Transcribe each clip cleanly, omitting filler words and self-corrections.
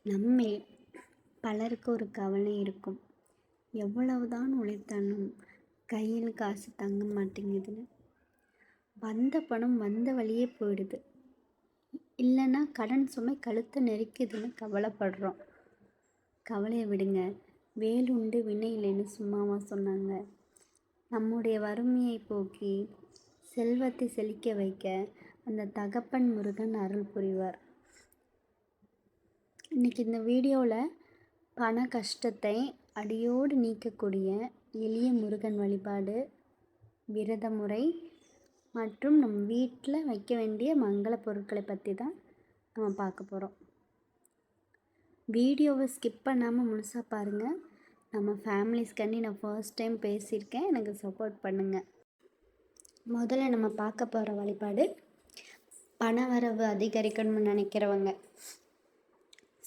நம்மில் பலருக்கு ஒரு கவலை இருக்கும். எவ்வளவுதான் உழைத்தாலும் கையில் காசு தங்க மாட்டேங்குதுன்னு. வந்த பணம் வந்த வழியே போயிடுது. இல்லைன்னா கடன் சுமை கழுத்தை நெரிக்குதுன்னு கவலைப்படுறோம். கவலையை விடுங்க, வேலுண்டு வினை இல்லைன்னு சும்மாவா சொன்னாங்க? நம்முடைய வறுமையை போக்கி செல்வத்தை செழிக்க வைக்க அந்த தகப்பன் முருகன் அருள் புரிவார். இன்றைக்கி இந்த வீடியோவில் பண கஷ்டத்தை அடியோடு நீக்கக்கூடிய எளிய முருகன் வழிபாடு, விரத முறை மற்றும் நம்ம வீட்டில் வைக்க வேண்டிய மங்கள பொருட்களை பற்றி தான் நம்ம பார்க்க போகிறோம். வீடியோவை ஸ்கிப் பண்ணாமல் முழுசாக பாருங்கள். நம்ம ஃபேமிலிஸ்காண்டி நான் ஃபர்ஸ்ட் டைம் பேசியிருக்கேன், எனக்கு சப்போர்ட் பண்ணுங்கள். முதல்ல நம்ம பார்க்க போகிற வழிபாடு, பண வரவு அதிகரிக்கணும்னு நினைக்கிறவங்க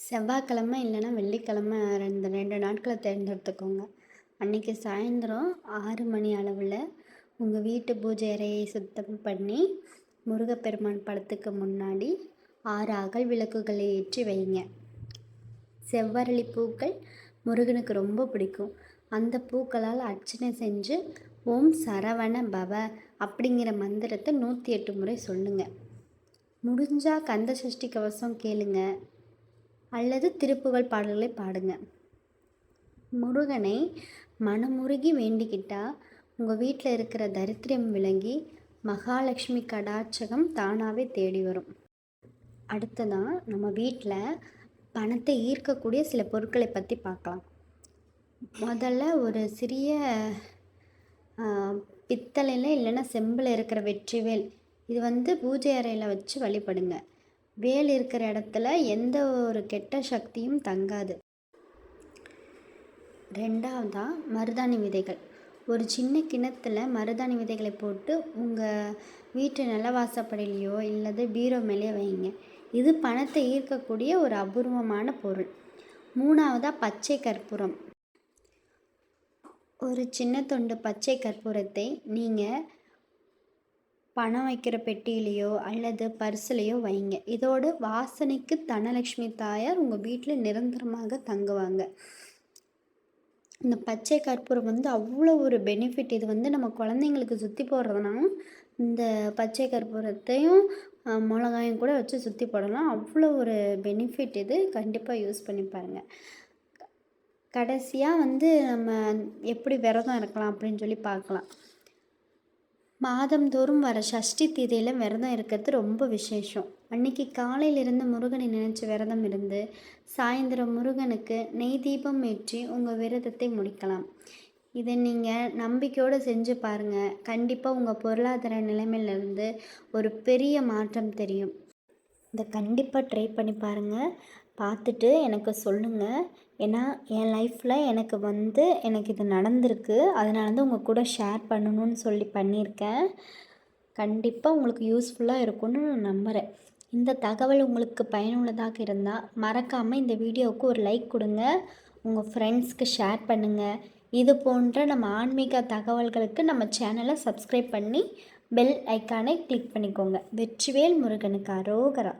செவ்வாய்க்கிழமை இல்லைன்னா வெள்ளிக்கிழமை ரெண்டு நாட்களை தேர்ந்தெடுத்துக்கோங்க. அன்றைக்கி சாயந்தரம் 6 மணி அளவில் உங்கள் வீட்டு பூஜை அறையை சுத்தம் பண்ணி முருகப்பெருமான் படத்துக்கு முன்னாடி 6 அகல் விளக்குகளை ஏற்றி வைங்க. செவ்வரளி பூக்கள் முருகனுக்கு ரொம்ப பிடிக்கும். அந்த பூக்களால் அர்ச்சனை செஞ்சு ஓம் சரவண பவ அப்படிங்கிற மந்திரத்தை 108 முறை சொல்லுங்கள். முடிஞ்சால் கந்த சஷ்டி கவசம் கேளுங்க அல்லது திருப்புகழ் பாடல்களை பாடுங்க. முருகனை மனமுருகி வேண்டிக்கிட்டால் உங்கள் வீட்டில் இருக்கிற தரித்திரம் விளங்கி மகாலட்சுமி கடாட்சகம் தானாகவே தேடி வரும். அடுத்ததான் நம்ம வீட்டில் பணத்தை ஈர்க்கக்கூடிய சில பொருட்களை பற்றி பார்க்கலாம். முதல்ல ஒரு சிறிய பித்தளையில் இல்லைன்னா செம்பில் இருக்கிற வெற்றிவேல், இது பூஜை அறையில் வச்சு வழிபடுங்க. வேல் இருக்கிற இடத்துல எந்த ஒரு கெட்ட சக்தியும் தங்காது. ரெண்டாவதாக மருதாணி விதைகள். ஒரு சின்ன கிணத்துல மருதாணி விதைகளை போட்டு உங்கள் வீட்டு நிலவாசப்படிலையோ இல்லது பீரோ மேலேயோ வைங்க. இது பணத்தை ஈர்க்கக்கூடிய ஒரு அபூர்வமான பொருள். மூணாவதாக பச்சை கற்பூரம். ஒரு சின்ன தொண்டு பச்சை கற்பூரத்தை நீங்கள் பணம் வைக்கிற பெட்டியிலையோ அல்லது பர்ஸ்லையோ வைங்க. இதோடு வாசனைக்கு தனலட்சுமி தாயார் உங்கள் வீட்டில் நிரந்தரமாக தங்குவாங்க. இந்த பச்சை கற்பூரம் அவ்வளோ ஒரு பெனிஃபிட். இது நம்ம குழந்தைங்களுக்கு சுற்றி போடுறதுனா இந்த பச்சை கற்பூரத்தையும் மிளகாயும் கூட வச்சு சுற்றி போடலாம். அவ்வளோ ஒரு பெனிஃபிட். இது கண்டிப்பாக யூஸ் பண்ணி பாருங்கள். கடைசியாக நம்ம எப்படி விரதம் இருக்கலாம் அப்படின்னு சொல்லி பார்க்கலாம். மாதந்தோறும் வர சஷ்டி தீதியில் விரதம் இருக்கிறது ரொம்ப விசேஷம். அன்றைக்கி காலையிலிருந்து முருகனை நினச்சி விரதம் இருந்து சாயந்தரம் முருகனுக்கு நெய் தீபம் ஏற்றி உங்கள் விரதத்தை முடிக்கலாம். இதை நீங்கள் நம்பிக்கையோடு செஞ்சு பாருங்கள். கண்டிப்பாக உங்கள் பொருளாதார நிலைமையிலேருந்து ஒரு பெரிய மாற்றம் தெரியும். இதை கண்டிப்பாக ட்ரை பண்ணி பாருங்கள். பார்த்துட்டு எனக்கு சொல்லுங்கள். ஏன்னா என் லைஃப்பில் எனக்கு இது நடந்திருக்கு. அதனால உங்கள் கூட ஷேர் பண்ணணும்னு சொல்லி பண்ணியிருக்கேன். கண்டிப்பாக உங்களுக்கு யூஸ்ஃபுல்லாக இருக்கும்னு நான் நம்புகிறேன். இந்த தகவல் உங்களுக்கு பயனுள்ளதாக இருந்தால் மறக்காமல் இந்த வீடியோவுக்கு ஒரு லைக் கொடுங்க. உங்கள் ஃப்ரெண்ட்ஸ்க்கு ஷேர் பண்ணுங்கள். இது போன்ற நம்ம ஆன்மீக தகவல்களுக்கு நம்ம சேனலை சப்ஸ்கிரைப் பண்ணி பெல் ஐக்கானை கிளிக் பண்ணிக்கோங்க. வெற்றிவேல் முருகனுக்கு அரோகரா.